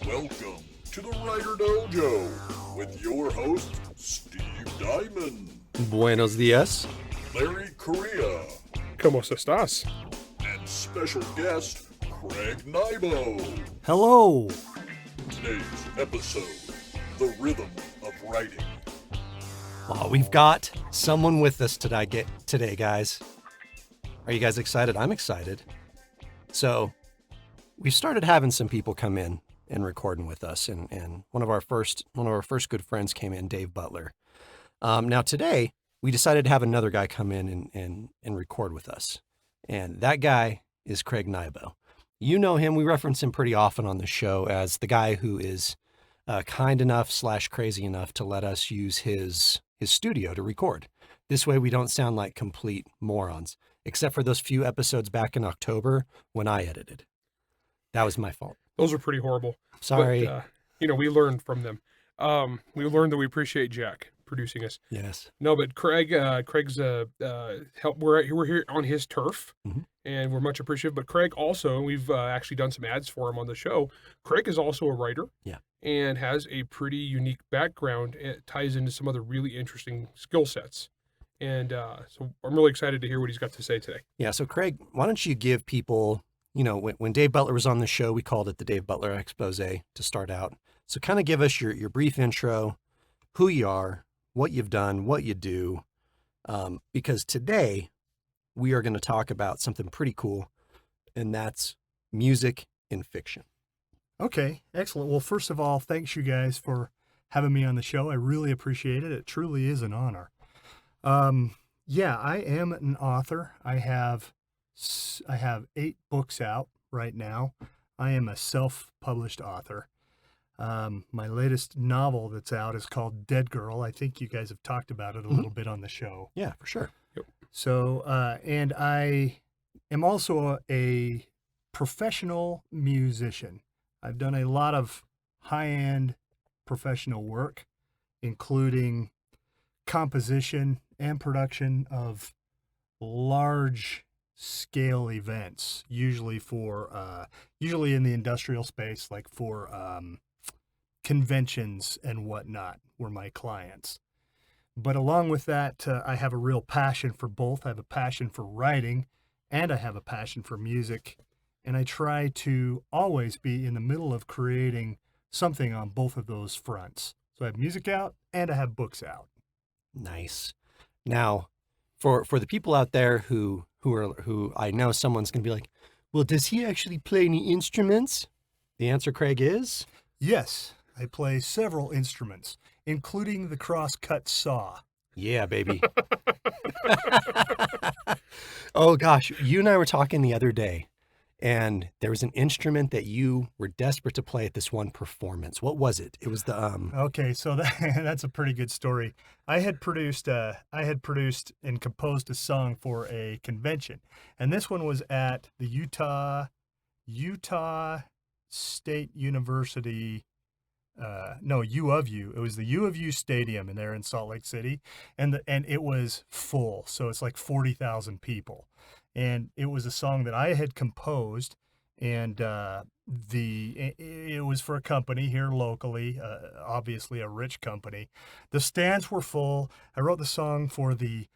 Welcome to the WriterDojo with your host, Steve Diamond, Buenos días. Larry Correia, ¿Cómo estás? and special guest, Craig Nybo. Hello. Today's episode, The Rhythm of Writing. Oh, we've got someone with us today, guys. Are you guys excited? I'm excited. So, we've started having some people come in and recording with us, and one of our first good friends came in, Dave Butler. Now today, we decided to have another guy come in and record with us, and that guy is Craig Nybo. You know him. We reference him pretty often on the show as the guy who is kind enough / crazy enough to let us use his studio to record. This way we don't sound like complete morons, except for those few episodes back in October when I edited. That was my fault. Those are pretty horrible. Sorry. But, we learned from them. We learned that we appreciate Jack producing us. Yes. No, but Craig's help. We're here on his turf, and we're much appreciative. But Craig also, we've actually done some ads for him on the show. Craig is also a writer. Yeah. And has a pretty unique background. It ties into some other really interesting skill sets. And so I'm really excited to hear what he's got to say today. Yeah. So Craig, why don't you give people, when Dave Butler was on the show, we called it the Dave Butler Expose to start out. So kind of give us your brief intro, who you are, what you've done, what you do, because today we are going to talk about something pretty cool, and that's music in fiction. Okay, excellent. Well, first of all, thanks you guys for having me on the show. I really appreciate it. It truly is an honor. I am an author. I have 8 books out right now. I am a self-published author. My latest novel that's out is called Dead Girl. I think you guys have talked about it a little bit on the show. Yeah, for sure. Yep. So, and I am also a professional musician. I've done a lot of high-end professional work, including composition and production of large-scale events, usually in the industrial space, like for conventions and whatnot, were my clients. But along with that, I have a real passion for both. I have a passion for writing, and I have a passion for music. And I try to always be in the middle of creating something on both of those fronts. So I have music out and I have books out. Nice. Now, for the people out there who I know someone's going to be like, well, does he actually play any instruments? The answer, Craig, is Yes, I play several instruments, including the cross-cut saw. yeah, baby. Oh gosh, you and I were talking the other day, and there was an instrument that you were desperate to play at this one performance. What was it? It was the Okay, so that's a pretty good story. I had produced and composed a song for a convention, and this one was at the Utah State University. U of U. It was the U of U Stadium, and they're in Salt Lake City, and it was full. So it's like 40,000 people, and it was a song that I had composed, and it was for a company here locally, obviously a rich company. The stands were full. I wrote the song for the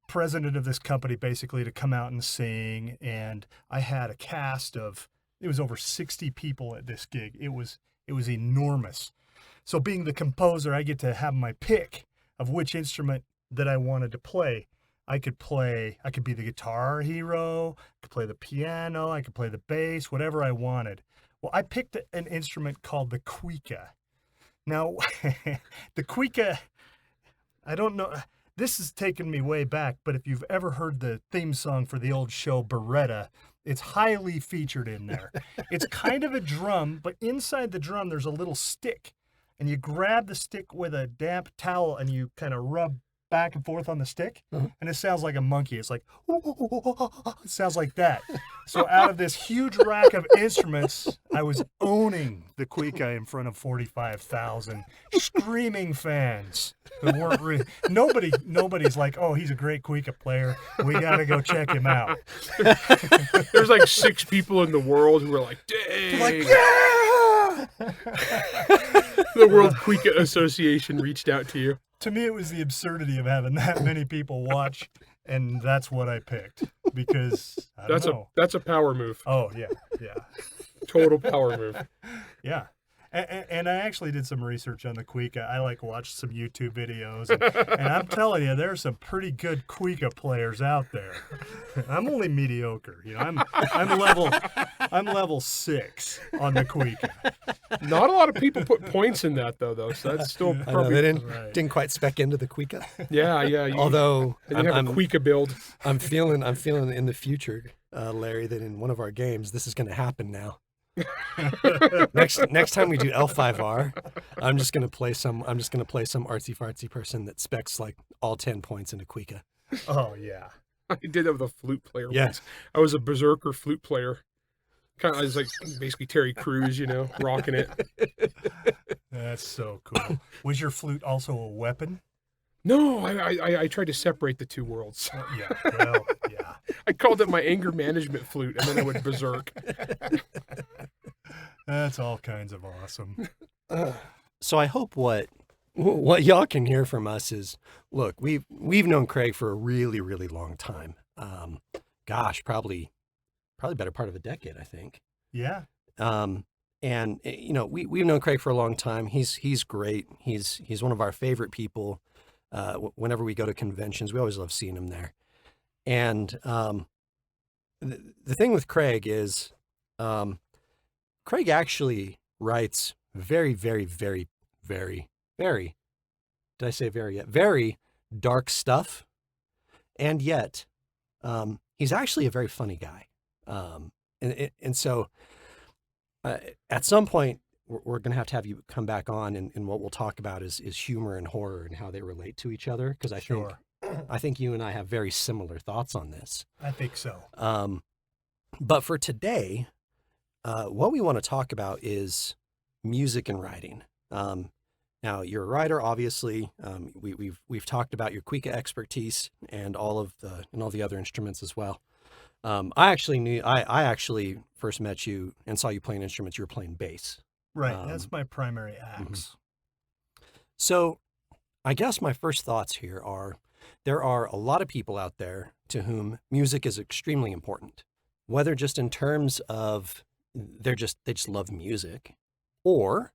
president of this company basically to come out and sing, and I had a cast of, it was over 60 people at this gig. It was enormous. So being the composer, I get to have my pick of which instrument that I wanted to play. I could be the guitar hero, I could play the piano, I could play the bass, whatever I wanted. Well, I picked an instrument called the cuica. Now, the cuica, I don't know, this has taken me way back, but if you've ever heard the theme song for the old show Beretta, it's highly featured in there. It's kind of a drum, but inside the drum there's a little stick. And you grab the stick with a damp towel and you kind of rub back and forth on the stick. And it sounds like a monkey. It's like, it sounds like that. So out of this huge rack of instruments, I was owning the cuica in front of 45,000 screaming fans who weren't nobody's like, oh, he's a great cuica player. We got to go check him out. There's like 6 people in the world who are like, dang. Like, yeah! The World Kuika Association reached out to you. To me, it was the absurdity of having that many people watch, and that's what I picked because I don't know. That's a power move. Oh yeah. Total power move. Yeah. And I actually did some research on the Kuika. I watched some YouTube videos, and I'm telling you, there's some pretty good Kuika players out there. I'm only mediocre, I'm level 6 on the Kuika. Not a lot of people put points in that though, so that's still I know, probably. they didn't quite spec into the Kuika. Yeah. Although They didn't have a Kuika build. I'm feeling in the future, Larry, that in one of our games this is going to happen now. next time we do L5R, I'm just gonna play some artsy fartsy person that specs like all 10 points into Kuika. Oh yeah. I did that with a flute player Yeah. once. I was a berserker flute player. I was like basically Terry Crews, rocking it. That's so cool. Was your flute also a weapon? No, I tried to separate the two worlds. Yeah. Well, yeah. I called it my anger management flute, and then I went berserk. That's all kinds of awesome. So I hope what y'all can hear from us is, look, we've known Craig for a really, really long time. Probably better part of a decade, I think. Yeah. And we've known Craig for a long time. He's great. He's one of our favorite people. Whenever we go to conventions, we always love seeing him there. And the thing with Craig is, Craig actually writes very, very, very, very, very, did I say very yet? Very dark stuff. And yet, he's actually a very funny guy. And so at some point, we're going to have you come back on, and what we'll talk about is humor and horror and how they relate to each other. Because I think you and I have very similar thoughts on this. I think so. But for today, what we want to talk about is music and writing. Now, you're a writer, obviously. We've talked about your Kuika expertise and all the other instruments as well. I actually first met you and saw you playing instruments. You were playing bass. Right. That's my primary axe. Mm-hmm. So I guess my first thoughts here are there are a lot of people out there to whom music is extremely important, whether just in terms of they just love music, or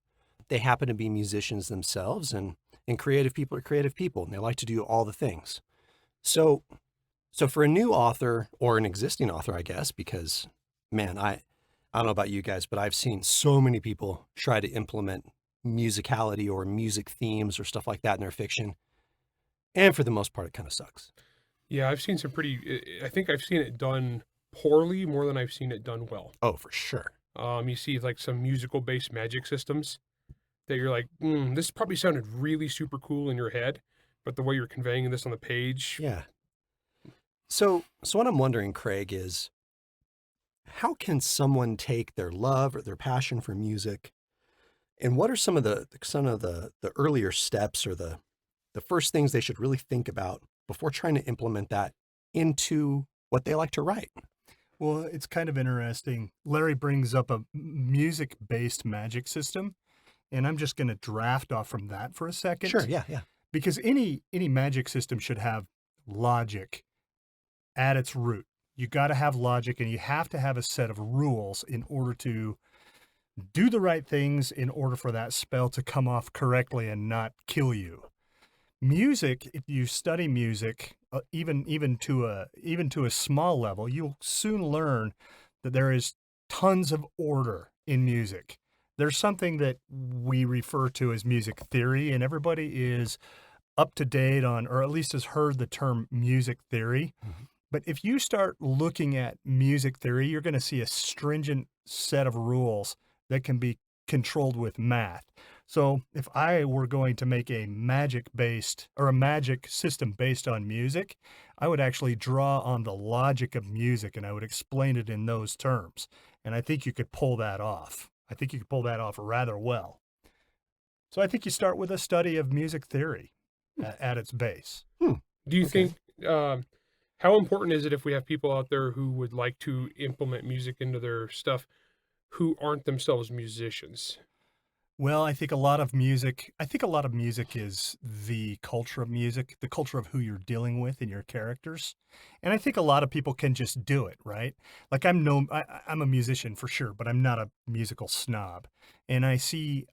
they happen to be musicians themselves, and creative people are creative people, and they like to do all the things. So for a new author or an existing author, I guess, because, man, I don't know about you guys, but I've seen so many people try to implement musicality or music themes or stuff like that in their fiction. And for the most part, it kind of sucks. Yeah, I've seen I think I've seen it done poorly more than I've seen it done well. Oh, for sure. You see like some musical-based magic systems that you're like, this probably sounded really super cool in your head, but the way you're conveying this on the page. Yeah. So what I'm wondering, Craig, is how can someone take their love or their passion for music, and what are some of the earlier steps or the first things they should really think about before trying to implement that into what they like to write? Well, it's kind of interesting. Larry brings up a music-based magic system, and I'm just going to draft off from that for a second. Sure, yeah. Because any magic system should have logic at its root. You got to have logic, and you have to have a set of rules in order to do the right things in order for that spell to come off correctly and not kill you. Music, if you study music, even to a small level, you'll soon learn that there is tons of order in music. There's something that we refer to as music theory, and everybody is up to date on, or at least has heard the term music theory. Mm-hmm. But if you start looking at music theory, you're going to see a stringent set of rules that can be controlled with math. So if I were going to make a magic system based on music, I would actually draw on the logic of music, and I would explain it in those terms. And I think you could pull that off. I think you could pull that off rather well. So I think you start with a study of music theory at its base. Do you think, how important is it if we have people out there who would like to implement music into their stuff who aren't themselves musicians? Well, I think a lot of music is the culture of music, the culture of who you're dealing with and your characters. And I think a lot of people can just do it, right? Like I'm a musician for sure, but I'm not a musical snob. And I see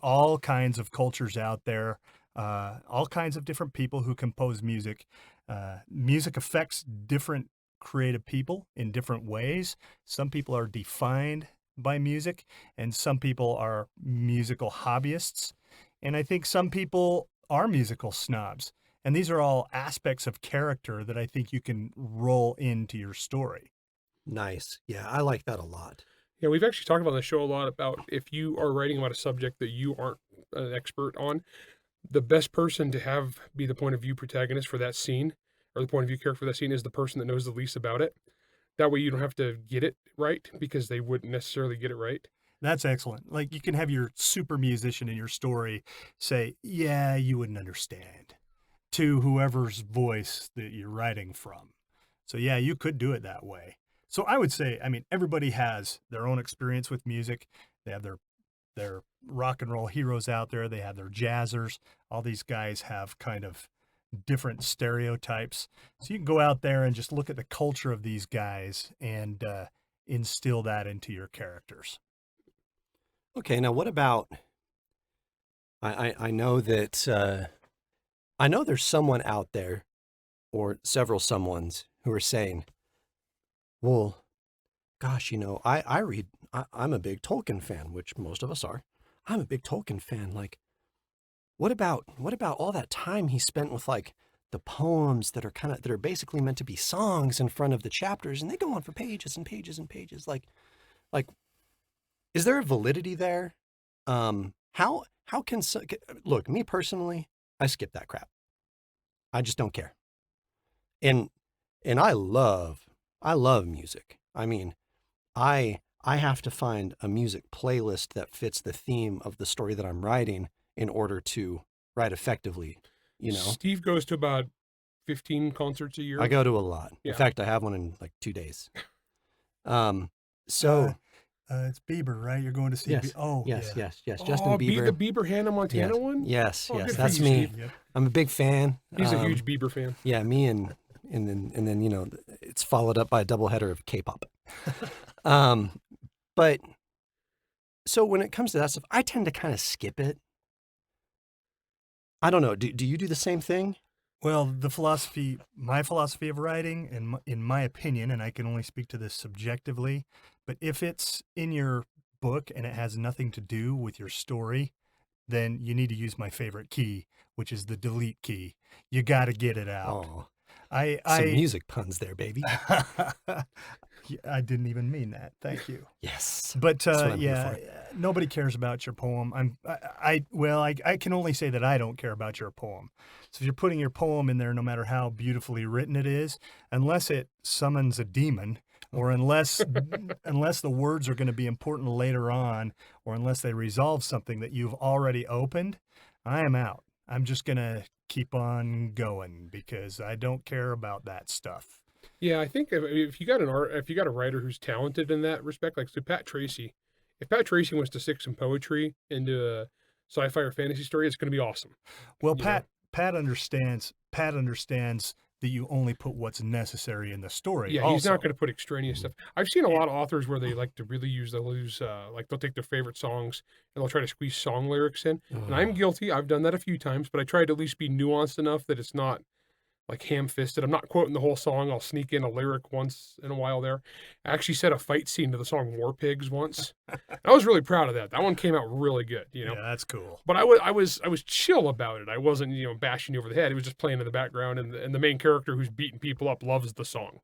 all kinds of cultures out there, all kinds of different people who compose music. Music affects different creative people in different ways. Some people are defined by music, and some people are musical hobbyists. And I think some people are musical snobs. And these are all aspects of character that I think you can roll into your story. Nice. Yeah, I like that a lot. Yeah, we've actually talked about on the show a lot about if you are writing about a subject that you aren't an expert on, the best person to have be the point of view protagonist for that scene, or the point of view character for that scene, is the person that knows the least about it. That way you don't have to get it right, because they wouldn't necessarily get it right. That's excellent. Like you can have your super musician in your story say, yeah, you wouldn't understand, to whoever's voice that you're writing from. So yeah, you could do it that way. So I would say, I mean, everybody has their own experience with music. They have their rock and roll heroes out there. They have their jazzers. All these guys have kind of different stereotypes. So you can go out there and just look at the culture of these guys and instill that into your characters. Okay, now what about? I know that I know there's someone out there, or several someones who are saying, "Well, gosh, I'm a big Tolkien fan, which most of us are. I'm a big Tolkien fan. Like, what about all that time he spent with like the poems that are basically meant to be songs in front of the chapters, and they go on for pages and pages and pages. Like, is there a validity there? How can look, me personally, I skip that crap. I just don't care. And I love music. I mean, I have to find a music playlist that fits the theme of the story that I'm writing in order to write effectively, Steve goes to about 15 concerts a year. I go to a lot. Yeah. In fact, I have one in like 2 days. It's Bieber, right? You're going to see. Yes. Yes. Justin Bieber. The Bieber Hannah Montana Yes. one? Yes, Oh, yes, good for that's you, me. Steve. Yep. I'm a big fan. He's a huge Bieber fan. Yeah, me and then it's followed up by a doubleheader of K-pop. But so when it comes to that stuff, I tend to kind of skip it. I don't know. Do you do the same thing? Well, my philosophy of writing, and in my opinion, and I can only speak to this subjectively, but if it's in your book and it has nothing to do with your story, then you need to use my favorite key, which is the delete key. You got to get it out. Oh, I some music puns there, baby. I didn't even mean that. Thank you. Yes. But That's what I'm here yeah, nobody cares about your poem. I can only say that I don't care about your poem. So if you're putting your poem in there, no matter how beautifully written it is, unless it summons a demon, or unless the words are going to be important later on, or unless they resolve something that you've already opened, I am out. I'm just going to keep on going because I don't care about that stuff. Yeah, I think if you got a writer who's talented in that respect, like so Pat Tracy, if Pat Tracy wants to stick some poetry into a sci-fi or fantasy story, it's going to be awesome. Well, Pat understands that you only put what's necessary in the story. Yeah, he's not going to put extraneous stuff. I've seen a lot of authors where they like to really they'll take their favorite songs and they'll try to squeeze song lyrics in. And I'm guilty. I've done that a few times, but I try to at least be nuanced enough that it's not like ham-fisted. I'm not quoting the whole song. I'll sneak in a lyric once in a while there. I actually set a fight scene to the song War Pigs once. I was really proud of that. That one came out really good, Yeah, that's cool. But I was chill about it. I wasn't, bashing you over the head. It was just playing in the background, and the main character who's beating people up loves the song.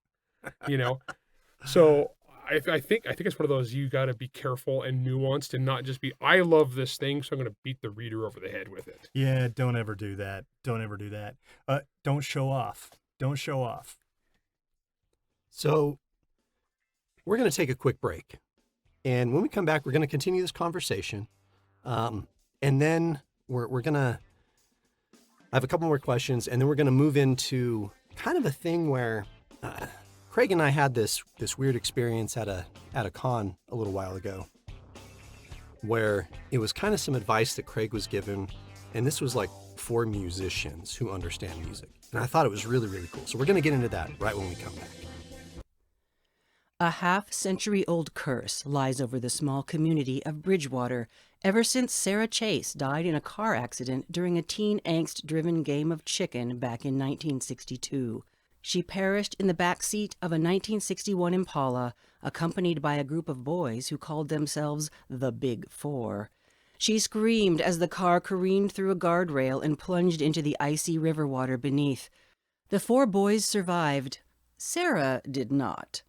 So I think it's one of those, you got to be careful and nuanced and not just be, I love this thing, so I'm going to beat the reader over the head with it. Yeah, don't ever do that. Don't ever do that. Don't show off. Don't show off. So we're going to take a quick break. And when we come back, we're going to continue this conversation. And then we're going to I have a couple more questions, and then we're going to move into kind of a thing where Craig and I had this weird experience at a con a little while ago. where it was kind of some advice that Craig was given, and this was like for musicians who understand music. And I thought it was really, really cool. So we're going to get into that right when we come back. A half-century-old curse lies over the small community of Bridgewater ever since Sarah Chase died in a car accident during a teen angst-driven game of chicken back in 1962. She perished in the back seat of a 1961 Impala, accompanied by a group of boys who called themselves the Big Four. She screamed as the car careened through a guardrail and plunged into the icy river water beneath. The 4 boys survived. Sarah did not.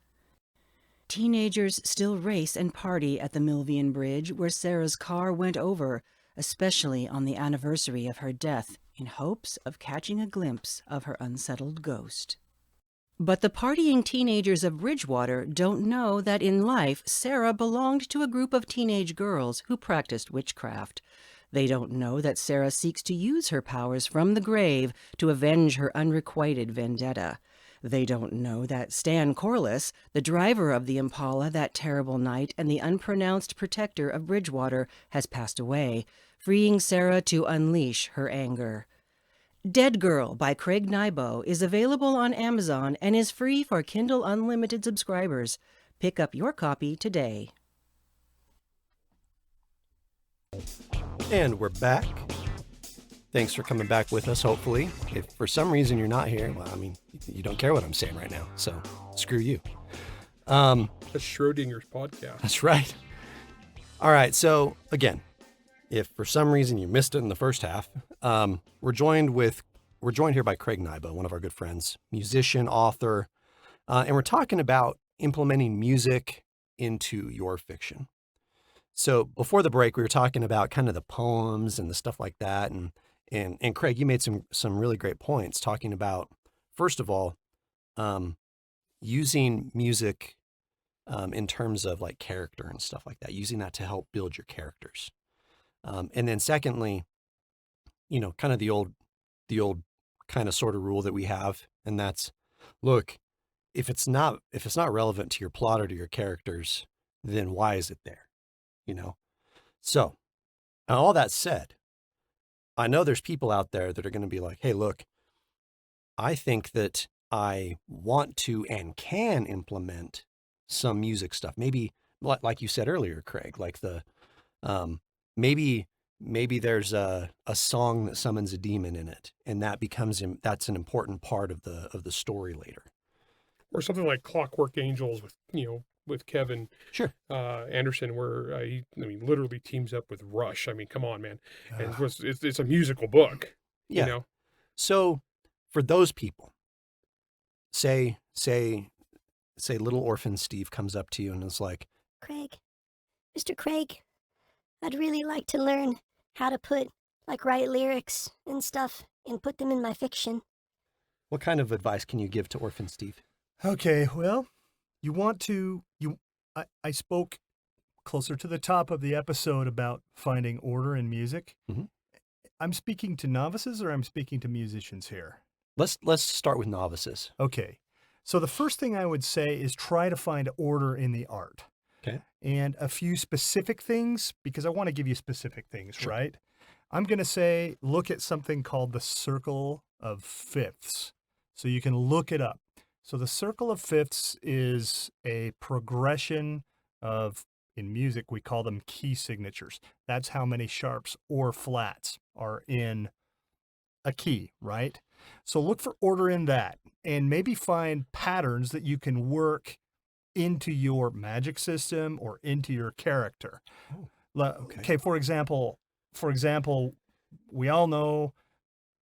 Teenagers still race and party at the Milvian Bridge where Sarah's car went over, especially on the anniversary of her death, in hopes of catching a glimpse of her unsettled ghost. But the partying teenagers of Bridgewater don't know that in life Sarah belonged to a group of teenage girls who practiced witchcraft. They don't know that Sarah seeks to use her powers from the grave to avenge her unrequited vendetta. They don't know that Stan Corliss, the driver of the Impala that terrible night and the unpronounced protector of Bridgewater, has passed away, freeing Sarah to unleash her anger. Dead Girl by Craig Nybo is available on Amazon and is free for Kindle Unlimited subscribers. Pick up your copy today. And we're back. Thanks for coming back with us, hopefully. If for some reason you're not here, well, I mean, you don't care what I'm saying right now, so screw you. That's Schrodinger's podcast. That's right. All right, so again, if for some reason you missed it in the first half, we're joined here by Craig Nybo, one of our good friends, musician, author, and we're talking about implementing music into your fiction. So before the break, we were talking about kind of the poems and the stuff like that, and Craig, you made some really great points talking about, first of all, using music in terms of like character and stuff like that, using that to help build your characters. And then secondly, kind of the old kind of sort of rule that we have, and that's, look, if it's not relevant to your plot or to your characters, then why is it there? So, all that said, I know there's people out there that are going to be like, hey, look, I think that I want to and can implement some music stuff. Maybe, like you said earlier, Craig, like maybe there's a song that summons a demon in it, and that's an important part of the story later. Or something like Clockwork Angels with Kevin Sure. Anderson, where he literally teams up with Rush. I mean, come on, man. And it's a musical book. Yeah. So for those people, say little orphan Steve comes up to you and is like, Mr. Craig, I'd really like to learn how to write lyrics and stuff and put them in my fiction. What kind of advice can you give to orphan Steve? Okay, well, I spoke closer to the top of the episode about finding order in music. Mm-hmm. I'm speaking to novices or I'm speaking to musicians here? Let's start with novices. Okay. So the first thing I would say is try to find order in the art. Okay. And a few specific things, because I want to give you specific things, Sure. right? I'm going to say, look at something called the circle of fifths. So you can look it up. So the circle of fifths is a progression of, in music, we call them key signatures. That's how many sharps or flats are in a key, right? So look for order in that and maybe find patterns that you can work into your magic system or into your character. Okay, for example, we all know,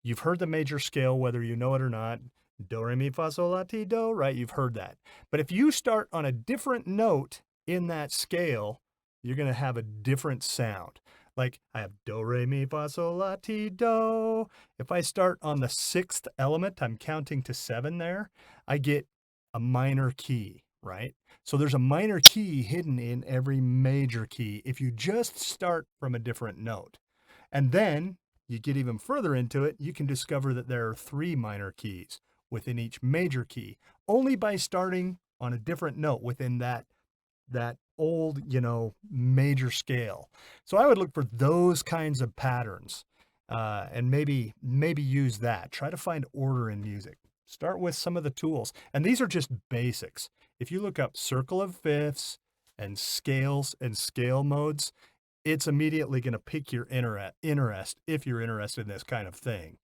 you've heard the major scale, whether you know it or not. Do, re, mi, fa, sol, la, ti, do, right? You've heard that. But if you start on a different note in that scale, you're going to have a different sound. Like I have do, re, mi, fa, sol, la, ti, do. If I start on the sixth element, I'm counting to 7 there, I get a minor key, right? So there's a minor key hidden in every major key if you just start from a different note. And then you get even further into it, you can discover that there are 3 minor keys within each major key, only by starting on a different note within that old, major scale. So I would look for those kinds of patterns, and maybe use that. Try to find order in music. Start with some of the tools, and these are just basics. If you look up circle of fifths and scales and scale modes, it's immediately going to pique your interest if you're interested in this kind of thing.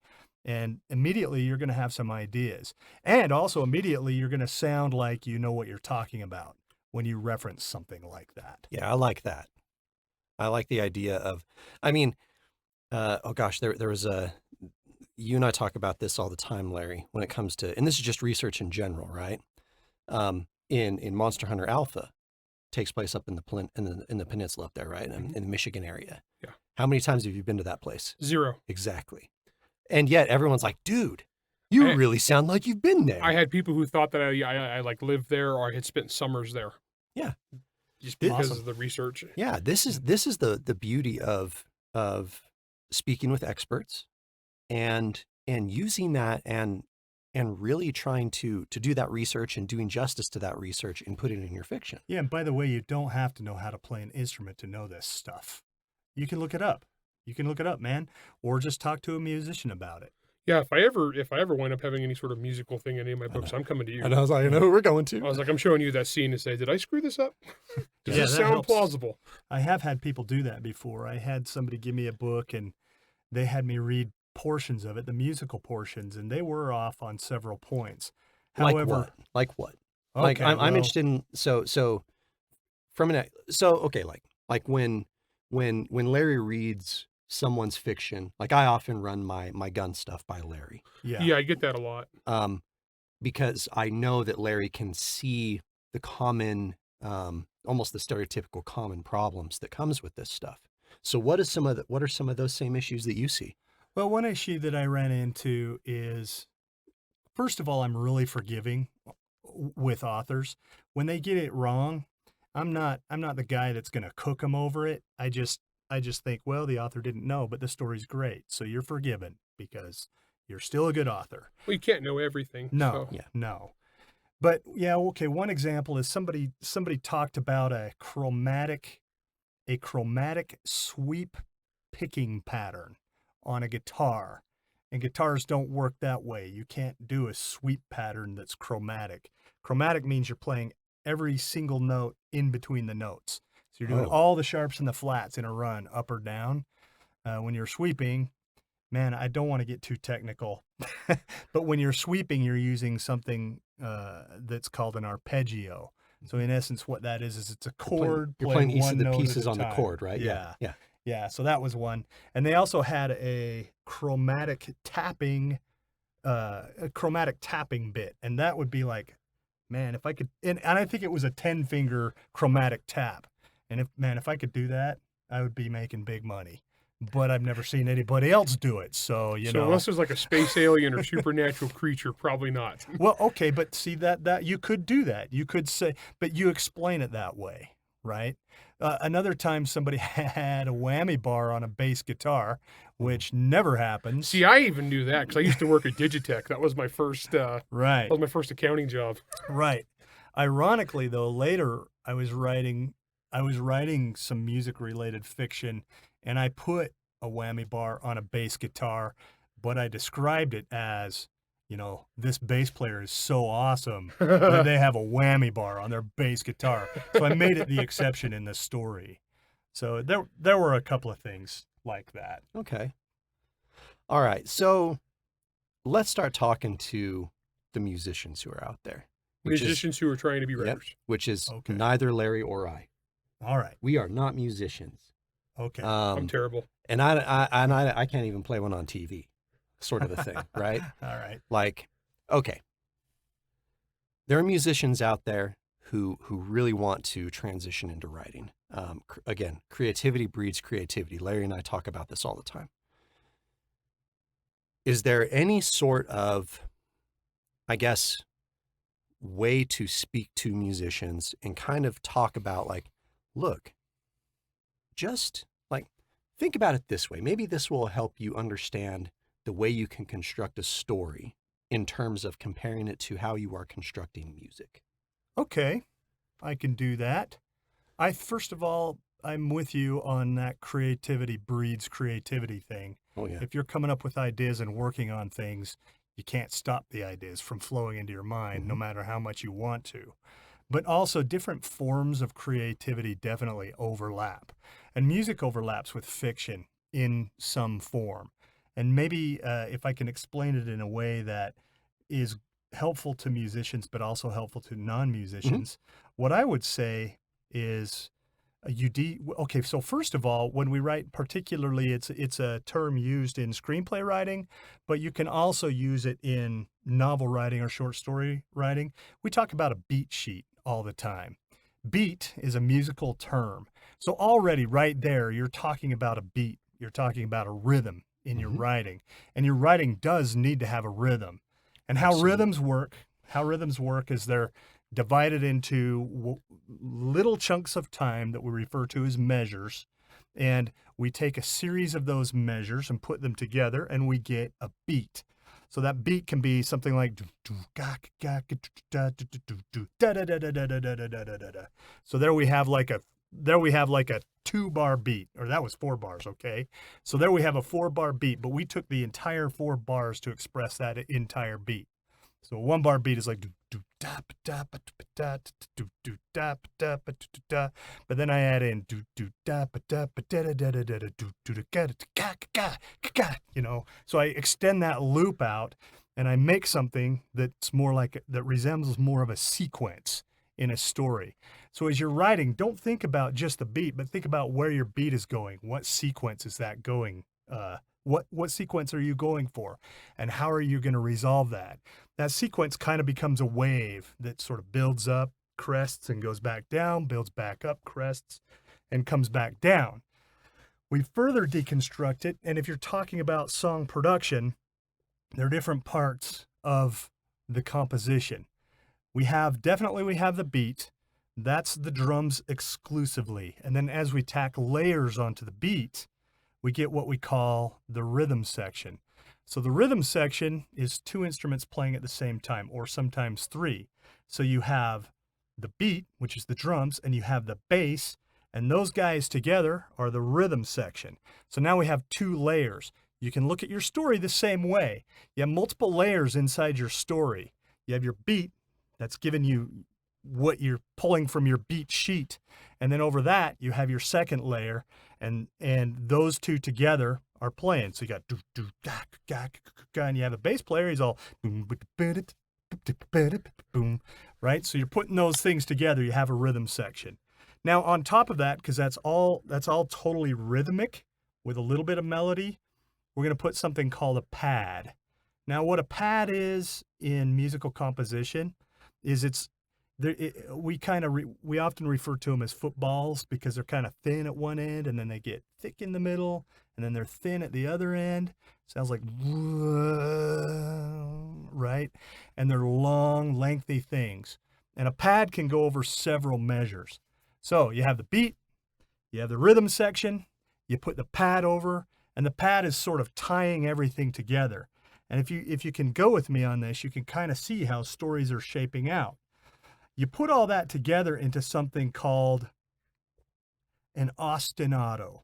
And immediately you're going to have some ideas. And also immediately you're going to sound like you know what you're talking about when you reference something like that. Yeah, I like that. I like the idea of, I mean, oh gosh, there was you and I talk about this all the time, Larry, when it comes to, and this is just research in general, right? In Monster Hunter Alpha, takes place up in the peninsula up there, right? In the Michigan area. Yeah. How many times have you been to that place? 0. Exactly. And yet everyone's like, dude, you really sound like you've been there. I had people who thought that I like lived there or I had spent summers there. Yeah. Just because Awesome. of the research. Yeah, this is the beauty of speaking with experts and using that and really trying to do that research and doing justice to that research and put it in your fiction. Yeah, and by the way, you don't have to know how to play an instrument to know this stuff. You can look it up. Man, or just talk to a musician about it. Yeah, if I ever wind up having any sort of musical thing in any of my books, I'm coming to you. And I was like, I know who we're going to. I was like, I'm showing you that scene and say, did I screw this up? Does Yeah, this that sound helps. plausible? I have had people do that before. I had somebody give me a book and they had me read portions of it, the musical portions, and they were off on several points. However, Like what? okay, I'm well, interested in like when Larry reads someone's fiction, like I often run my gun stuff by Larry. Yeah, I get that a lot. Because I know that Larry can see the common, almost the stereotypical common problems that comes with this stuff. So what are some of those same issues that you see? Well, one issue that I ran into is, first of all, I'm really forgiving with authors. When they get it wrong, I'm not the guy that's going to cook them over it. I just think, well, the author didn't know, but the story's great. So you're forgiven because you're still a good author. Well, you can't know everything. No, So. no. But yeah, okay, one example is somebody talked about a chromatic sweep picking pattern on a guitar. And guitars don't work that way. You can't do a sweep pattern that's chromatic. Chromatic means you're playing every single note in between the notes. So you're doing all the sharps and the flats in a run, up or down. When you're sweeping, man, I don't want to get too technical, but when you're sweeping, you're using something that's called an arpeggio. So in essence, what that is it's a chord. You're playing each one of the note pieces at a on the time. chord, right? Yeah. So that was one, and they also had a chromatic tapping bit, and that would be like, man, if I could, and I think it was a 10-finger chromatic tap, and if I could do that, I would be making big money. But I've never seen anybody else do it, so you know. Unless there's like a space alien or supernatural creature, probably not. Well, okay, but see that you could do that. You could say, but you explain it that way, right? Another time, somebody had a whammy bar on a bass guitar, which never happens. See, I even knew that because I used to work at Digitech. That was my first. Right. That was my first accounting job. Right. Ironically, though, later I was writing some music-related fiction, and I put a whammy bar on a bass guitar, but I described it as, this bass player is so awesome that they have a whammy bar on their bass guitar. So I made it the exception in the story. So there were a couple of things like that. Okay. All right. So let's start talking to the musicians who are out there. Musicians who are trying to be writers. Which is Okay. neither Larry or I. All right. We are not musicians. Okay. I'm terrible. And I can't even play one on TV, sort of a thing, right? All right. Like, okay, there are musicians out there who really want to transition into writing. Again, creativity breeds creativity. Larry and I talk about this all the time. Is there any sort of, I guess, way to speak to musicians and kind of talk about like, look, just like, think about it this way. Maybe this will help you understand the way you can construct a story in terms of comparing it to how you are constructing music. Okay. I can do that. First of all, I'm with you on that creativity breeds creativity thing. Oh, yeah. If you're coming up with ideas and working on things, you can't stop the ideas from flowing into your mind, no matter how much you want to. But also, different forms of creativity definitely overlap. And music overlaps with fiction in some form. And maybe if I can explain it in a way that is helpful to musicians, but also helpful to non-musicians, what I would say is okay, so first of all, when we write, particularly, it's a term used in screenplay writing, but you can also use it in novel writing or short story writing. We talk about a beat sheet all the time. Beat is a musical term. So already right there, you're talking about a beat. You're talking about a rhythm in your writing. And your writing does need to have a rhythm. And how rhythms work is they're divided into little chunks of time that we refer to as measures. And we take a series of those measures and put them together, and we get a beat. So that beat can be something like so there we have like a 2-bar beat, or that was 4 bars, okay? So there we have a 4-bar beat, but we took the entire 4 bars to express that entire beat. So a 1-bar beat is like but then I add in you know, so I extend that loop out and I make something that's more like that resembles more of a sequence in a story. So as you're writing, don't think about just the beat, but think about where your beat is going. What sequence is that going? What sequence are you going for? And how are you going to resolve that? That sequence kind of becomes a wave that sort of builds up, crests, and goes back down, builds back up, crests, and comes back down. We further deconstruct it, and if you're talking about song production, there are different parts of the composition. We have the beat. That's the drums exclusively. And then as we tack layers onto the beat, we get what we call the rhythm section. So the rhythm section is 2 instruments playing at the same time, or sometimes 3. So you have the beat, which is the drums, and you have the bass, and those guys together are the rhythm section. So now we have 2 layers. You can look at your story the same way. You have multiple layers inside your story. You have your beat that's giving you what you're pulling from your beat sheet. And then over that, you have your second layer, and those 2 together are playing. So you got do do ga ga ga, and you have a bass player. He's all boom boom, right? So you're putting those things together. You have a rhythm section. Now on top of that, because that's all totally rhythmic with a little bit of melody, we're going to put something called a pad. Now what a pad is in musical composition is we often refer to them as footballs because they're kind of thin at one end and then they get thick in the middle and then they're thin at the other end. Sounds like, right? And they're long, lengthy things. And a pad can go over several measures. So you have the beat, you have the rhythm section, you put the pad over, and the pad is sort of tying everything together. And if you can go with me on this, you can kind of see how stories are shaping out. You put all that together into something called an ostinato.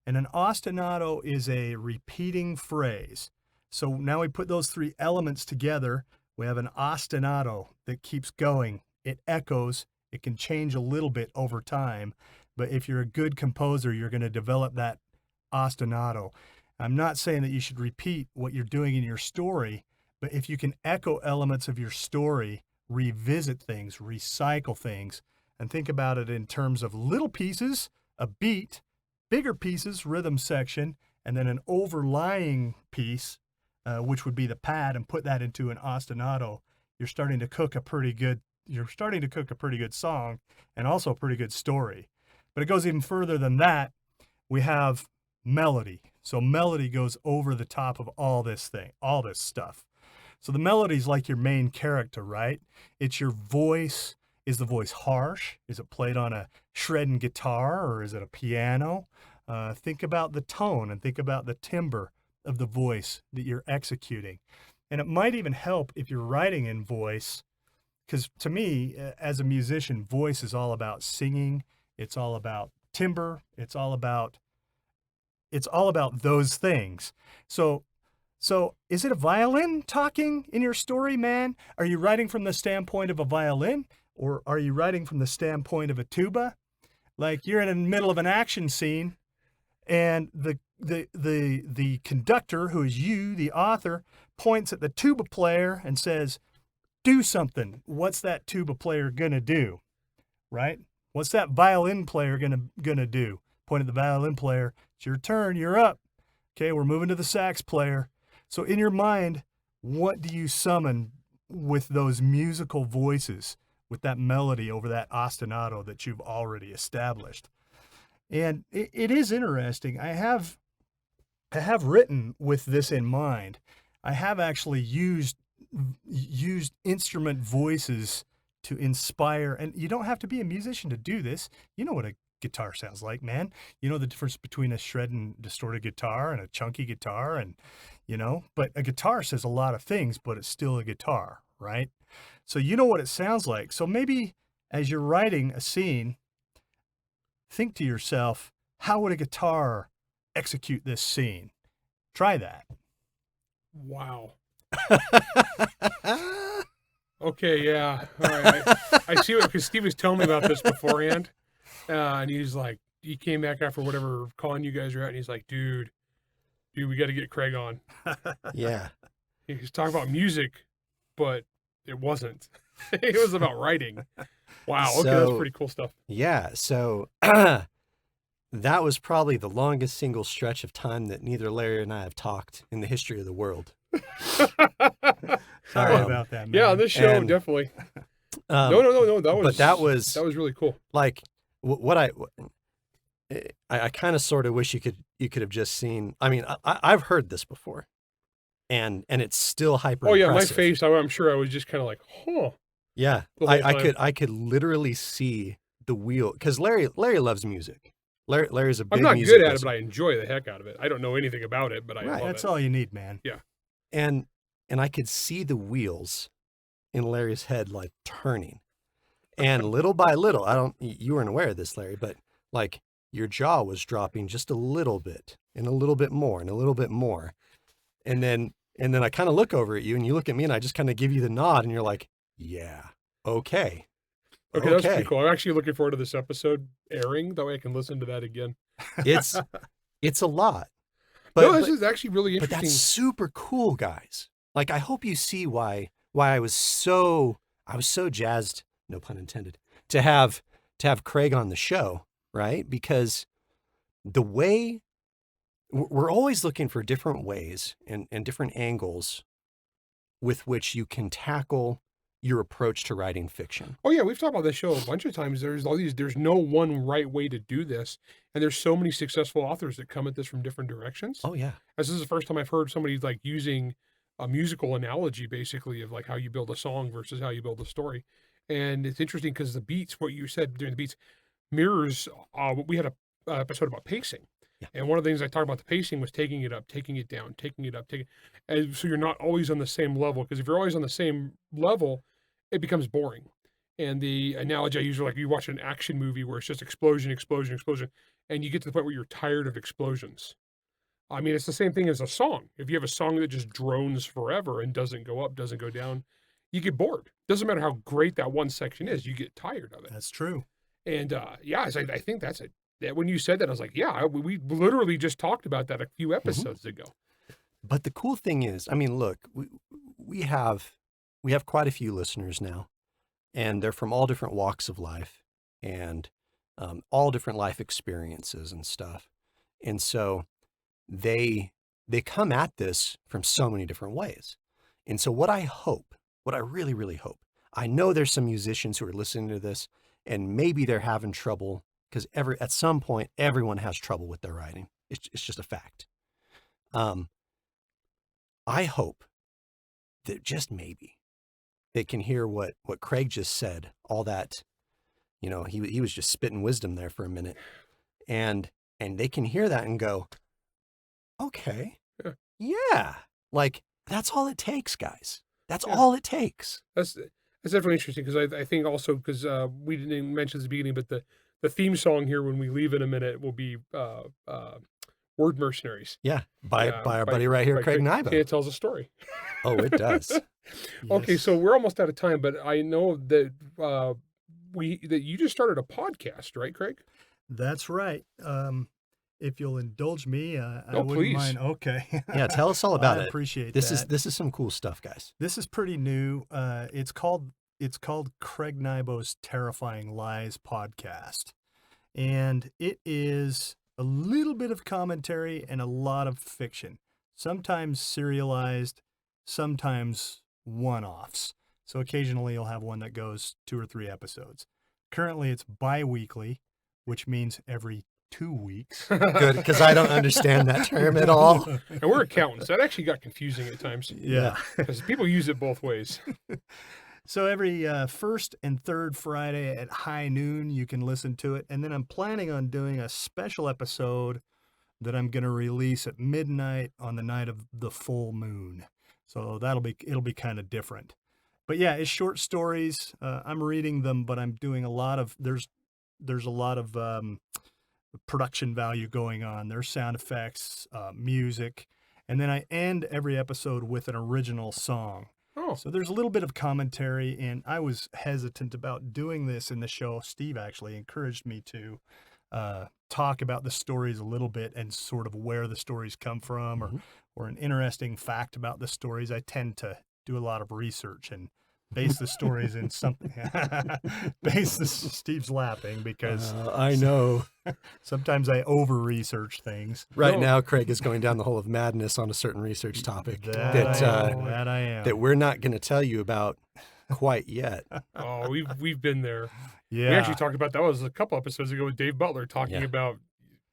And an ostinato is a repeating phrase. So now we put those 3 elements together. We have an ostinato that keeps going. It echoes. It can change a little bit over time. But if you're a good composer, you're going to develop that ostinato. I'm not saying that you should repeat what you're doing in your story, but if you can echo elements of your story, revisit things, recycle things, and think about it in terms of little pieces, a beat, bigger pieces, rhythm section, and then an overlying piece, which would be the pad, and put that into an ostinato, you're starting to cook a pretty good song and also a pretty good story. But it goes even further than that. We have melody. So melody goes over the top of all this stuff. So the melody is like your main character, right? It's your voice. Is the voice harsh? Is it played on a shredding guitar or is it a piano? Think about the tone and think about the timbre of the voice that you're executing. And it might even help if you're writing in voice, because to me, as a musician, voice is all about singing. It's all about timbre. It's all about those things. So is it a violin talking in your story, man? Are you writing from the standpoint of a violin, or are you writing from the standpoint of a tuba? Like you're in the middle of an action scene, and the conductor, who is you, the author, points at the tuba player and says, "Do something." What's that tuba player gonna do, right? What's that violin player gonna do? Point at the violin player. It's your turn. You're up. Okay, we're moving to the sax player. So in your mind, what do you summon with those musical voices, with that melody over that ostinato that you've already established? And it is interesting. I have written with this in mind. I have actually used instrument voices to inspire, and you don't have to be a musician to do this. You know what a guitar sounds like, man. You know the difference between a shred and distorted guitar and a chunky guitar, and but a guitar says a lot of things, but it's still a guitar, right? So you know what it sounds like. So maybe as you're writing a scene, think to yourself, how would a guitar execute this scene? Try that. Wow. Okay, yeah. All right. I see what, because Steve was telling me about this beforehand. And he's like, he came back after whatever con you guys are at, and he's like, dude, we got to get Craig on. Yeah. He's talking about music, but it wasn't. It was about writing. Wow. Okay, that's pretty cool stuff. Yeah. So that was probably the longest single stretch of time that neither Larry and I have talked in the history of the world. Sorry about that, man. Yeah, on this show, definitely. No. That was really cool. Like what I kind of sort of wish you could have just seen. I mean, I've heard this before, and it's still hyper. Oh yeah, impressive. my face. I'm sure I was just kind of like, huh. Yeah, I could literally see the wheel, because Larry loves music. Larry's a big I'm not music good at it, listener. but I enjoy the heck out of it. I don't know anything about it, but I love That's it. all you need, man. Yeah. And I could see the wheels in Larry's head like turning. And little by little, you weren't aware of this, Larry, but like your jaw was dropping just a little bit and a little bit more and a little bit more. And then I kind of look over at you and you look at me and I just kind of give you the nod and you're like, yeah, okay. Okay, that's pretty cool. I'm actually looking forward to this episode airing. That way I can listen to that again. It's a lot. This is actually really interesting. But that's super cool, guys. Like, I hope you see why I was so jazzed, no pun intended, to have Craig on the show, right? Because the way we're always looking for different ways and different angles with which you can tackle your approach to writing fiction. Oh yeah, we've talked about this show a bunch of times. There's no one right way to do this, and there's so many successful authors that come at this from different directions. Oh yeah, this is the first time I've heard somebody like using a musical analogy, basically, of like how you build a song versus how you build a story. And it's interesting because the beats, what you said during the beats, mirrors. We had a episode about pacing. Yeah. And one of the things I talked about the pacing was taking it up, taking it down, taking it up, and so you're not always on the same level, because if you're always on the same level, it becomes boring. And the analogy I use are like you watch an action movie where it's just explosion, explosion, explosion, and you get to the point where you're tired of explosions. I mean, it's the same thing as a song. If you have a song that just drones forever and doesn't go up, doesn't go down, you get bored. Doesn't matter how great that one section is, you get tired of it. That's true. And I think that's it. When you said that, I was like, yeah, we literally just talked about that a few episodes ago. But the cool thing is, I mean, look, we have quite a few listeners now, and they're from all different walks of life and all different life experiences and stuff. And so they come at this from so many different ways. And so what I really, really hope, I know there's some musicians who are listening to this and maybe they're having trouble, because at some point, everyone has trouble with their writing. It's just a fact. I hope that just maybe they can hear what Craig just said, all that, he was just spitting wisdom there for a minute, and they can hear that and go, okay, yeah, like that's all it takes, guys. That's all it takes. That's definitely interesting, because I think also, because we didn't mention this at the beginning, but the the theme song here when we leave in a minute will be Word Mercenaries. Yeah, by Yeah, our buddy right here, by Craig Nybo. It tells a story. Oh, it does. Okay, Yes. so we're almost out of time, but I know that that you just started a podcast, right, Craig? That's right. If you'll indulge me, I Oh, wouldn't please. mind. Okay. Yeah, tell us all about I it. appreciate This that. is some cool stuff, guys. This is pretty new. It's called Craig Nybo's Terrifying Lies podcast, and it is a little bit of commentary and a lot of fiction. Sometimes serialized, sometimes one-offs. So occasionally you'll have one that goes 2 or 3 episodes. Currently it's bi-weekly, which means every 2 weeks. Good, because I don't understand that term at all. And we're accountants. That actually got confusing at times Yeah. because people use it both ways. So every first and third Friday at high noon, you can listen to it. And then I'm planning on doing a special episode that I'm going to release at midnight on the night of the full moon. So it'll be kind of different. But yeah, it's short stories. I'm reading them, but I'm doing there's a lot of production value going on. There's sound effects, music, and then I end every episode with an original song. Oh, So there's a little bit of commentary, and I was hesitant about doing this in the show. Steve actually encouraged me to talk about the stories a little bit and sort of where the stories come from, or an interesting fact about the stories. I tend to do a lot of research and base the stories in something. Steve's laughing because I know. sometimes I over-research things. Right No. now, Craig is going down the hole of madness on a certain research topic that I am. that we're not going to tell you about quite yet. oh, we've been there. Yeah. We actually talked about that was a couple episodes ago with Dave Butler talking Yeah. about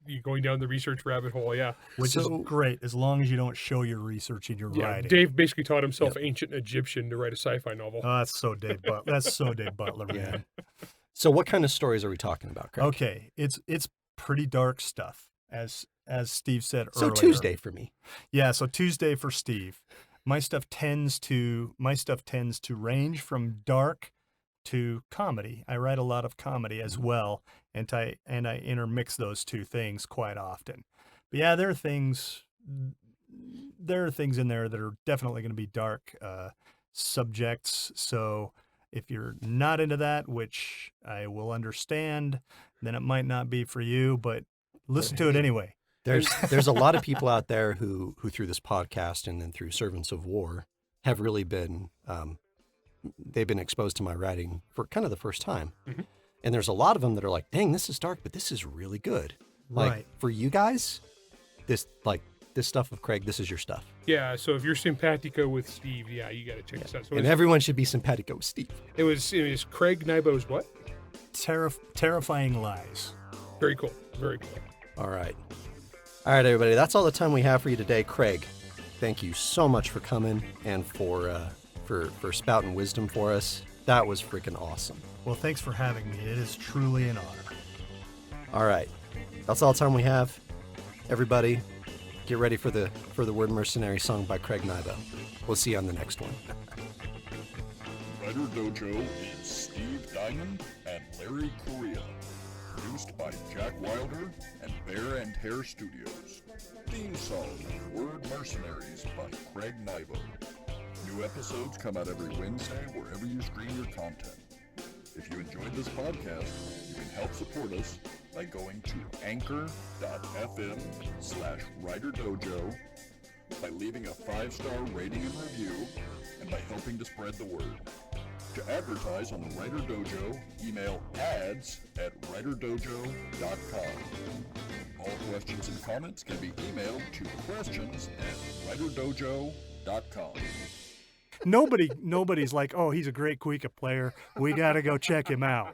you going down the research rabbit hole. Yeah, Which is So- great as long as you don't show your research in your yeah. writing. Dave basically taught himself ancient Egyptian to write a sci-fi novel. Oh, that's so Dave Butler. That's so Dave Butler, Yeah. man. So, what kind of stories are we talking about, Craig? Okay, it's pretty dark stuff, as Steve said So earlier. Tuesday for me. Yeah, so Tuesday for Steve. My stuff tends to range from dark to comedy. I write a lot of comedy as well, and I intermix those two things quite often. But yeah, there are things in there that are definitely going to be dark subjects. So if you're not into that, which I will understand, then it might not be for you, but listen to it anyway. There's a lot of people out there who through this podcast and then through Servants of War have really been they've been exposed to my writing for kind of the first time. Mhm. And there's a lot of them that are like, dang, this is dark, but this is really good. Like Right. for you guys, this stuff of Craig, this is your stuff. Yeah, so if you're simpatico with Steve, yeah, you got to check this out. So And everyone should be simpatico with Steve. it was Craig Nybo's what? Terrifying Lies. Very cool. Very cool. All right, everybody. That's all the time we have for you today. Craig, thank you so much for coming and for spouting wisdom for us. That was freaking awesome. Well, thanks for having me. It is truly an honor. All right, that's all the time we have. Everybody, get ready for the Word Mercenary song by Craig Nybo. We'll see you on the next one. WriterDojo is Steve Diamond and Larry Correia. Produced by Jack Wilder and Bear and Hare Studios. Theme song, Word Mercenaries by Craig Nybo. New episodes come out every Wednesday wherever you stream your content. If you enjoyed this podcast, you can help support us by going to anchor.fm/WriterDojo, by leaving a 5-star rating and review, and by helping to spread the word. To advertise on the Writer Dojo, email ads@writerdojo.com. All questions and comments can be emailed to questions@writerdojo.com. Nobody's like, oh, he's a great Kuika player. We got to go check him out.